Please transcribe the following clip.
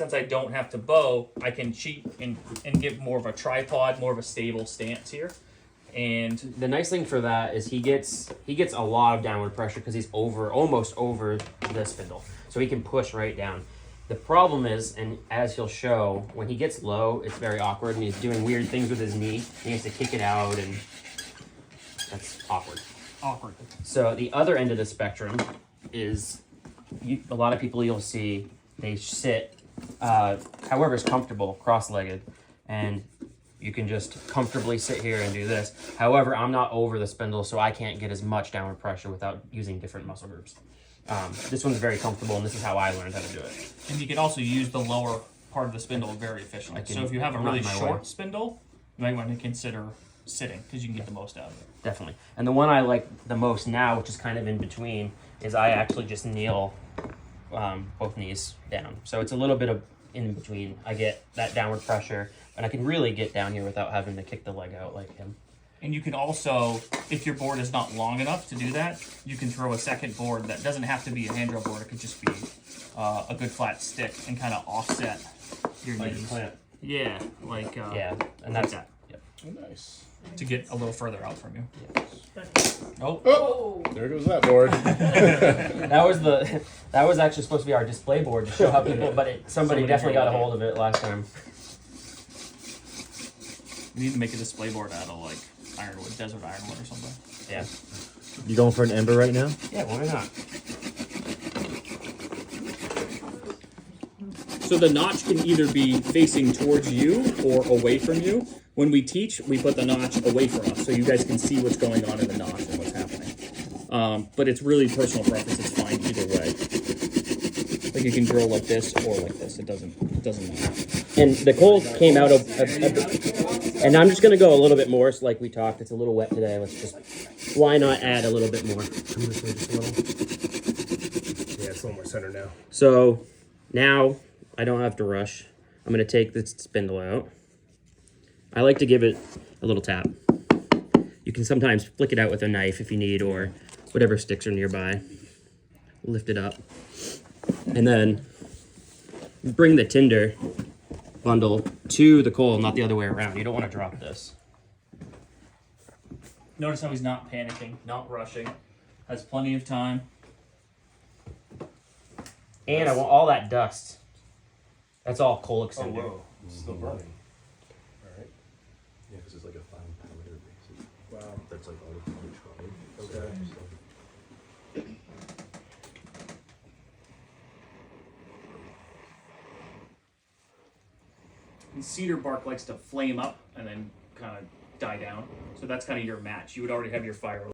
since I don't have to bow, I can cheat and get more of a tripod, more of a stable stance here. And the nice thing for that is he gets a lot of downward pressure because he's almost over the spindle, so he can push right down. The problem is, and as he'll show, when he gets low, it's very awkward, and he's doing weird things with his knee. He has to kick it out, and that's awkward. Awkward. So the other end of the spectrum is a lot of people you'll see, they sit however is comfortable, cross-legged, and you can just comfortably sit here and do this. However, I'm not over the spindle, so I can't get as much downward pressure without using different muscle groups. This one's very comfortable, and this is how I learned how to do it. And you can also use the lower part of the spindle very efficiently. So if you have a really short spindle, you might want to consider sitting because you can get the most out of it. Definitely. And the one I like the most now, which is kind of in between, is I actually just kneel both knees down. So it's a little bit of in between. I get that downward pressure, and I can really get down here without having to kick the leg out like him. And you can also, if your board is not long enough to do that, you can throw a second board that doesn't have to be a handrail board. It could just be a good flat stick and kind of offset your knees. Plant. Yeah, like yeah, and that's that. Yep. Oh, nice. To get a little further out from you. Yes. Oh, there goes that board. that was actually supposed to be our display board to show how people, but somebody definitely got a hold of it last time. You need to make a display board out of like ironwood, desert ironwood or something. Yeah. You going for an ember right now? Yeah, why not? So the notch can either be facing towards you or away from you. When we teach, we put the notch away from us so you guys can see what's going on in the notch and what's happening. But it's really personal preference. It's fine either way. Like you can drill like this or like this. It doesn't matter. And the coal came out of and I'm just gonna go a little bit more. So like we talked, it's a little wet today. Let's just, why not add a little bit more? Come this way just a little. Yeah, it's a little more center now. So now I don't have to rush. I'm gonna take the spindle out. I like to give it a little tap. You can sometimes flick it out with a knife if you need, or whatever sticks are nearby. Lift it up. And then bring the tinder bundle to the coal, not the other way around. You don't want to drop this. Notice how he's not panicking, not rushing. Has plenty of time. And I want all that dust. That's all coal Oh, extender. whoa. It's still burning. All right. Yeah, because it's like a fine powder basic. Wow. That's like all the control. Okay. And cedar bark likes to flame up and then kind of die down. So that's kind of your match. You would already have your fire